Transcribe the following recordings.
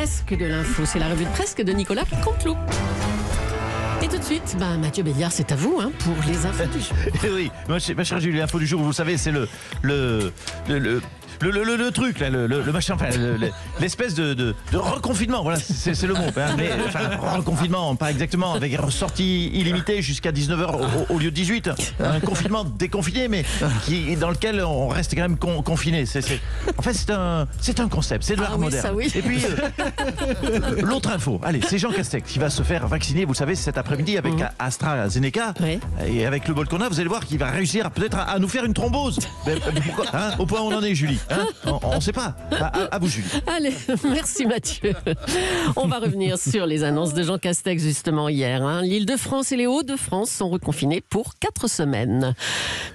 presque de l'info. C'est la revue de presque de Nicolas Canteloup. Et tout de suite, Mathieu Béliard, c'est à vous pour les infos du jour. Oui, ma chère Julie, l'info du jour, vous savez, c'est le truc, là, le machin, enfin, l'espèce de reconfinement, voilà, c'est le mot. Hein, mais, enfin, reconfinement, pas exactement, avec sortie illimitée jusqu'à 19h au lieu de 18. Un confinement déconfiné, mais dans lequel on reste quand même confiné. En fait, c'est un concept, c'est de l'art moderne. Ça, oui. Et puis, l'autre info, allez, c'est Jean Castex qui va se faire vacciner, vous savez, cet après-midi avec AstraZeneca. Oui. Et avec le bol qu'on a, vous allez voir qu'il va réussir peut-être à nous faire une thrombose. Mais pourquoi, au point où on en est, Julie. On ne sait pas. À vous, Julie. Allez, merci Mathieu. On va revenir sur les annonces de Jean Castex justement hier. L'Île-de-France et les Hauts-de-France sont reconfinés pour 4 semaines.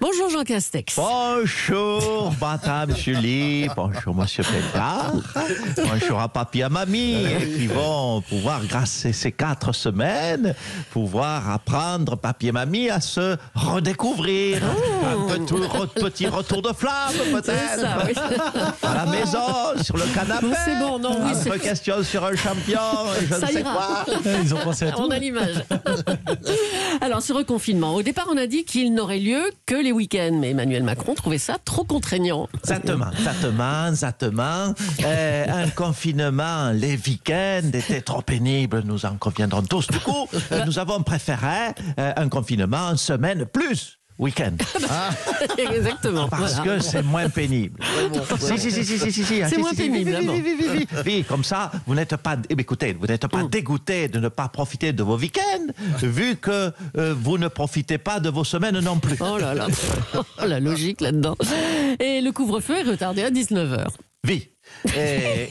Bonjour Jean Castex. Bonjour Madame Julie. Bonjour Monsieur Béliard. Bonjour à papy et à mamie qui vont pouvoir, grâce à ces 4 semaines, pouvoir apprendre papy et mamie à se redécouvrir. Un petit retour de flamme peut-être. C'est ça, oui. À la maison, sur le canapé. C'est bon, non, oui. Un peu question sur un champion, je ne sais quoi. Ils ont pensé à tout. On a l'image. Alors, ce reconfinement, au départ, on a dit qu'il n'aurait lieu que les week-ends. Mais Emmanuel Macron trouvait ça trop contraignant. Exactement. Un confinement, les week-ends étaient trop pénibles, nous en conviendrons tous. Du coup, nous avons préféré un confinement, une semaine plus week-end. Exactement. Parce que c'est moins pénible. Si. C'est moins pénible. Oui, comme ça, vous n'êtes pas, écoutez, vous n'êtes pas dégoûté de ne pas profiter de vos week-ends, vu que vous ne profitez pas de vos semaines non plus. Oh là là, la logique là-dedans. Et le couvre-feu est retardé à 19h. Oui.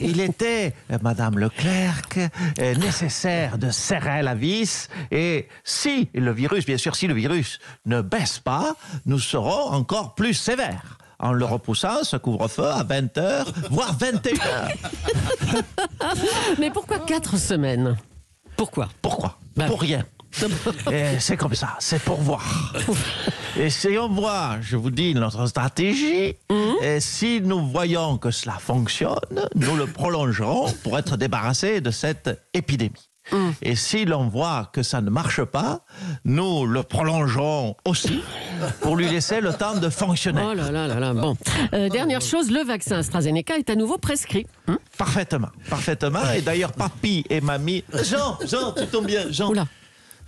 Il était, Madame Leclerc, nécessaire de serrer la vis, et si le virus ne baisse pas, nous serons encore plus sévères en le repoussant, ce couvre-feu, à 20h, voire 21h. Mais pourquoi 4 semaines ? Pourquoi ? Pour rien. Et c'est comme ça, c'est pour voir. Et si on voit, je vous dis, notre stratégie, et si nous voyons que cela fonctionne, nous le prolongerons pour être débarrassés de cette épidémie. Et si l'on voit que ça ne marche pas, nous le prolongerons aussi pour lui laisser le temps de fonctionner. Oh là là là là, bon. Dernière chose, le vaccin AstraZeneca est à nouveau prescrit. Parfaitement. Et d'ailleurs, papy et mamie... Jean, tu tombes bien, Jean. Oula.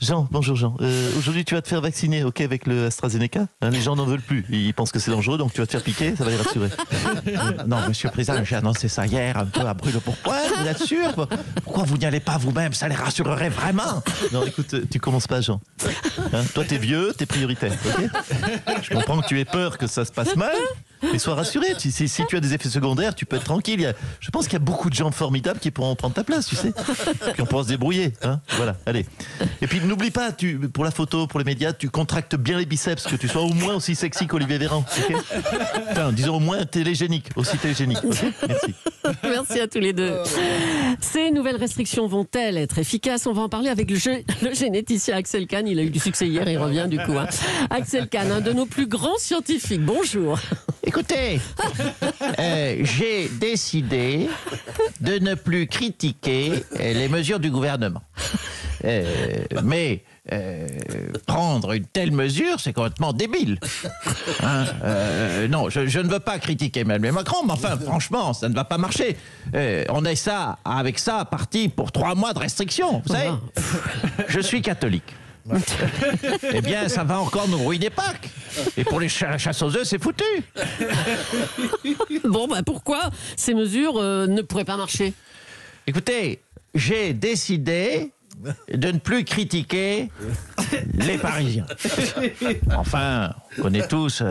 Jean, bonjour Jean. Aujourd'hui, tu vas te faire vacciner, ok, avec le AstraZeneca. Les gens n'en veulent plus. Ils pensent que c'est dangereux, donc tu vas te faire piquer, ça va les rassurer. Non, Monsieur le Président, j'ai annoncé ça hier, un peu à brûle-pourpoint, vous êtes sûr ? Pourquoi vous n'y allez pas vous-même ? Ça les rassurerait vraiment. Non, écoute, tu commences pas, Jean. Toi, t'es vieux, t'es prioritaire, ok ? Je comprends que tu aies peur que ça se passe mal, mais sois rassuré. Si tu as des effets secondaires, tu peux être tranquille. Je pense qu'il y a beaucoup de gens formidables qui pourront prendre ta place, tu sais. Puis on pourra se débrouiller. Voilà, allez. Et puis n'oublie pas, pour la photo, pour les médias, tu contractes bien les biceps, que tu sois au moins aussi sexy qu'Olivier Véran. Okay, enfin, disons au moins télégénique, aussi télégénique. Okay, merci. Merci à tous les deux. Ces nouvelles restrictions vont-elles être efficaces ? On va en parler avec le généticien Axel Kahn. Il a eu du succès hier, il revient du coup. Axel Kahn, un de nos plus grands scientifiques. Bonjour. Écoutez, j'ai décidé de ne plus critiquer les mesures du gouvernement. Mais prendre une telle mesure, c'est complètement débile. Non, je ne veux pas critiquer Emmanuel Macron, mais enfin, franchement, ça ne va pas marcher. On est avec ça parti pour 3 mois de restrictions. Vous savez, je suis catholique. Eh bien, ça va encore nous ruiner Pâques. Et pour les chasses aux œufs, c'est foutu. Bon, pourquoi ces mesures ne pourraient pas marcher ? Écoutez, j'ai décidé de ne plus critiquer les Parisiens. Enfin, on connaît tous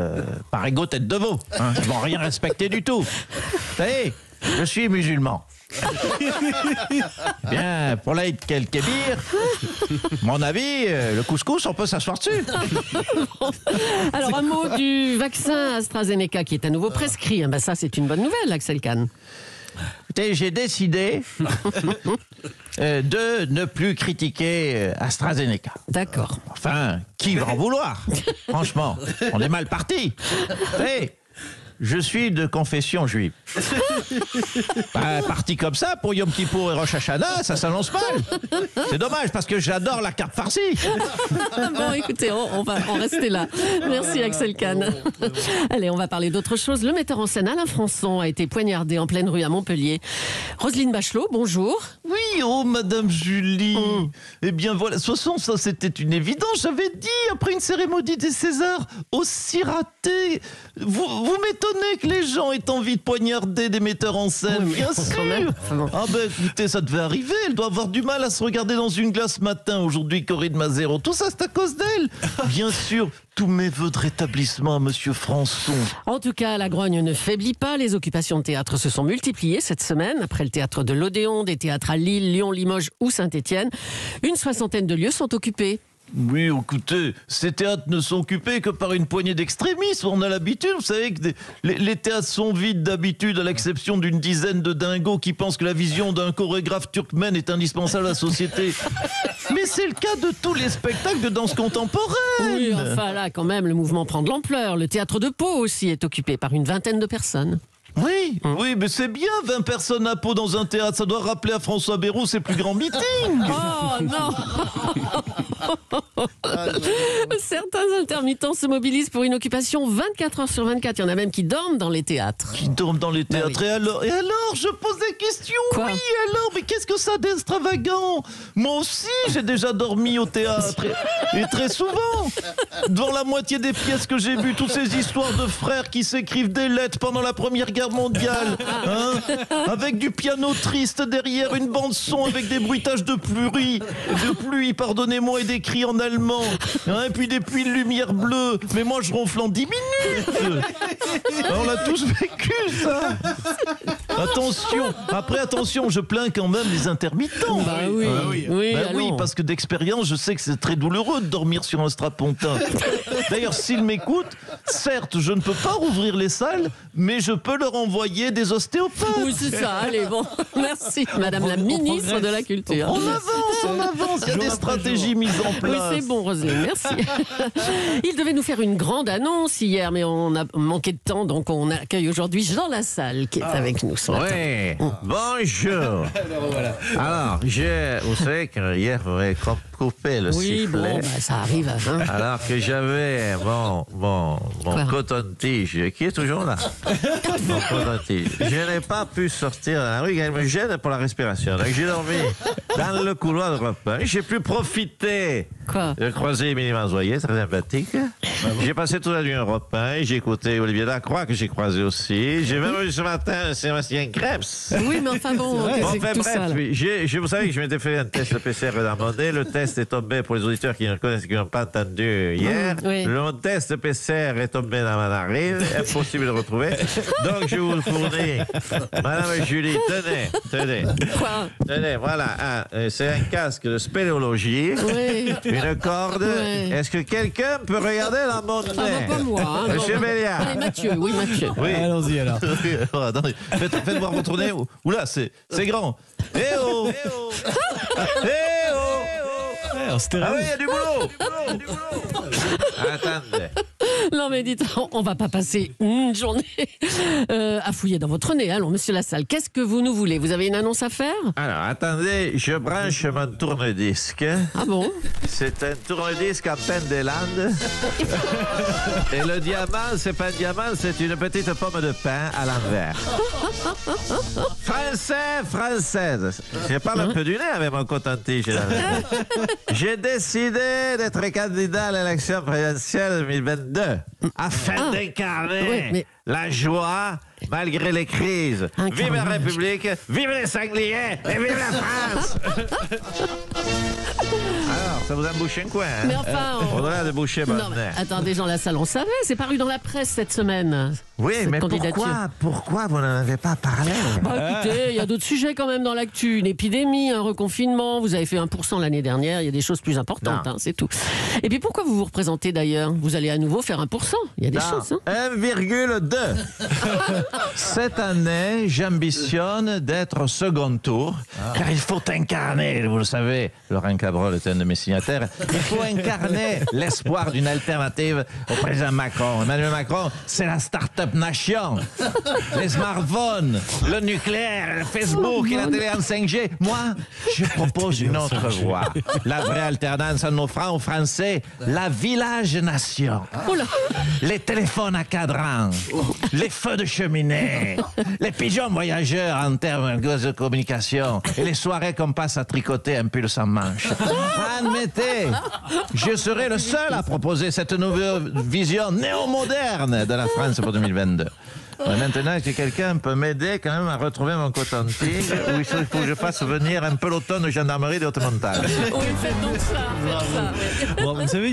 par égaux tête de veau. Ils vont rien respecter du tout. Vous savez, je suis musulman. Bien, pour l'Aïd Kel Kébir, mon avis, le couscous, on peut s'asseoir dessus. Alors, un mot du vaccin AstraZeneca qui est à nouveau prescrit. Ça, c'est une bonne nouvelle, Axel Kahn. Écoutez, j'ai décidé de ne plus critiquer AstraZeneca. D'accord. Enfin, qui va en vouloir ? Franchement, on est mal parti. Hey, je suis de confession juive. Parti comme ça, pour Yom Kippour et Rosh Hashanah, ça s'annonce mal. C'est dommage, parce que j'adore la carte farcie. Bon, écoutez, on va en rester là. Merci Axel Kahn. Allez, on va parler d'autre chose. Le metteur en scène Alain Françon a été poignardé en pleine rue à Montpellier. Roselyne Bachelot, bonjour. Oui, oh, Madame Julie. Eh bien, voilà, de toute façon, ça, c'était une évidence. J'avais dit, après une cérémonie des Césars aussi ratée. Vous m'étonnez que les gens aient envie de poignarder des metteurs en scène, Oui, mais bien quand sûr. même. Enfin bon. Ah ben, écoutez, ça devait arriver. Elle doit avoir du mal à se regarder dans une glace matin. Aujourd'hui, Corinne Mazero. Tout ça, c'est à cause d'elle. Bien sûr, tous mes vœux de rétablissement à Monsieur Françon. En tout cas, la grogne ne faiblit pas. Les occupations de théâtre se sont multipliées cette semaine. Après le théâtre de l'Odéon, des théâtres à Lille, Lyon, Limoges ou Saint-Étienne, une 60aine de lieux sont occupés. Oui, écoutez, ces théâtres ne sont occupés que par une poignée d'extrémistes. On a l'habitude, vous savez que les théâtres sont vides d'habitude, à l'exception d'une dizaine de dingos qui pensent que la vision d'un chorégraphe turkmène est indispensable à la société. Mais c'est le cas de tous les spectacles de danse contemporaine. Oui, enfin là, quand même, le mouvement prend de l'ampleur. Le théâtre de Pau aussi est occupé par une vingtaine de personnes. Oui, oui, mais c'est bien, 20 personnes à Pau dans un théâtre. Ça doit rappeler à François Bayrou ses plus grands meetings. Oh non. Certains intermittents se mobilisent pour une occupation 24 heures sur 24. Il y en a même qui dorment dans les théâtres. Qui dorment dans les théâtres. oui. Et alors, je pose des questions. Quoi? Oui, alors, mais qu'est-ce que ça d'extravagant? Moi aussi, j'ai déjà dormi au théâtre. Et très souvent. Dans la moitié des pièces que j'ai vues, toutes ces histoires de frères qui s'écrivent des lettres pendant la Première Guerre mondiale. Hein, avec du piano triste derrière, une bande-son avec des bruitages de pluie, pardonnez-moi, et des cris en allemand. Hein, et puis des puits de lumière bleue. Mais moi, je ronfle en 10 minutes. On l'a tous vécu, ça. Attention. Après, attention, je plains quand même les intermittents. Bah oui, oui, Bah allons. oui, parce que d'expérience, je sais que c'est très douloureux de dormir sur un strapontin. D'ailleurs, s'ils m'écoutent, certes, je ne peux pas rouvrir les salles, mais je peux leur envoyer des ostéopathes. Oui, c'est ça. Allez, bon. Merci, Madame la ministre de la Culture. On avance, il y a des stratégies mises en Oui, place. c'est bon, Roselyne, merci. Il devait nous faire une grande annonce hier, mais on a manqué de temps, donc on accueille aujourd'hui Jean Lassalle qui est avec nous ce matin. Oui, bonjour. Alors, vous savez que hier, vous m'avez coupé le Oui, bon, sifflet. bah, ça arrive. Hein. Alors que j'avais mon Quoi? coton-tige qui est toujours là. Mon coton-tige. Je n'ai pas pu sortir dans la rue, il me gêne pour la respiration. Donc j'ai dormi dans le couloir de repas. J'ai pu profiter Quoi? de croiser Émilie Manzoyer, très sympathique. J'ai passé toute la nuit au repas, j'ai écouté Olivier Lacroix que j'ai croisé aussi. J'ai même eu ce matin Sébastien Krebs. Oui, mais enfin bon, Bon, c'est enfin, que tout bref, ça. Là. vous savez que je m'étais fait un test de PCR dans mon nez. Le test est tombé, pour les auditeurs qui ne connaissent, qui n'ont pas entendu hier. Oui. Le test de PCR est tombé dans ma narine. Impossible de le retrouver. Donc, je vous le fournis. Madame Julie, tenez. Quoi? Tenez, voilà. C'est un casque de spéléologie. Oui. Une corde. Oui. Est-ce que quelqu'un peut regarder dans mon Ah, bah, nez? pas moi. Hein, Monsieur non. Béliard. Allez, Mathieu, oui, Mathieu. Oui. Allons-y alors. Alors, attendez, faites voir votre nez. Oula, c'est grand. Eh oh. Eh oh. En stéréo. Ah oui, il y a du boulot. Attendez. Non, mais dites, on va pas passer une journée à fouiller dans votre nez. Allons, Monsieur Lassalle, qu'est-ce que vous nous voulez? Vous avez une annonce à faire? Alors, attendez, je branche mon tourne-disque. Ah bon? C'est un tourne-disque en peine des Landes. Et le diamant, c'est pas un diamant, c'est une petite pomme de pain à l'envers. Française. Je parle un peu du nez avec mon coton-tige. J'ai décidé d'être candidat à l'élection présidentielle 2022 afin d'incarner oui, mais- la joie malgré les crises. Un Vive la carnage. République, vive les sangliers et vive la France! Alors, ça vous a bouché un coin, hein? Mais enfin, Au-delà de boucher mon Non, mais nez. attendez, Jean Lassalle, on savait, c'est paru dans la presse cette semaine. Oui, cette mais candidature. pourquoi vous n'en avez pas parlé? Bah écoutez, il y a d'autres sujets quand même dans l'actu. Une épidémie, un reconfinement. Vous avez fait 1% l'année dernière. Il y a des choses plus importantes, Non. hein, c'est tout. Et puis pourquoi vous vous représentez d'ailleurs? Vous allez à nouveau faire 1%. Il y a des choses. Hein. 1,2. Cette année, j'ambitionne d'être au second tour, car il faut incarner, vous le savez, Laurent Cabrol est un de mes signataires, il faut incarner l'espoir d'une alternative au président Macron. Emmanuel Macron, c'est la start-up nation. Les smartphones, le nucléaire, le Facebook et la télé en 5G. Moi, je propose une autre voie. La vraie alternance en offrant aux Français la village-nation. Les téléphones à cadran, les feux de cheminée, les pigeons voyageurs en termes de communication et les soirées qu'on passe à tricoter un pull sans manche. Admettez, je serai le seul à proposer cette nouvelle vision néo-moderne de la France pour 2022. Maintenant que quelqu'un peut m'aider quand même à retrouver mon coton-tige, où il faut que je fasse venir un peloton de gendarmerie de haute montagne. Oui, faites donc ça. Faites ça. Bon, vous savez,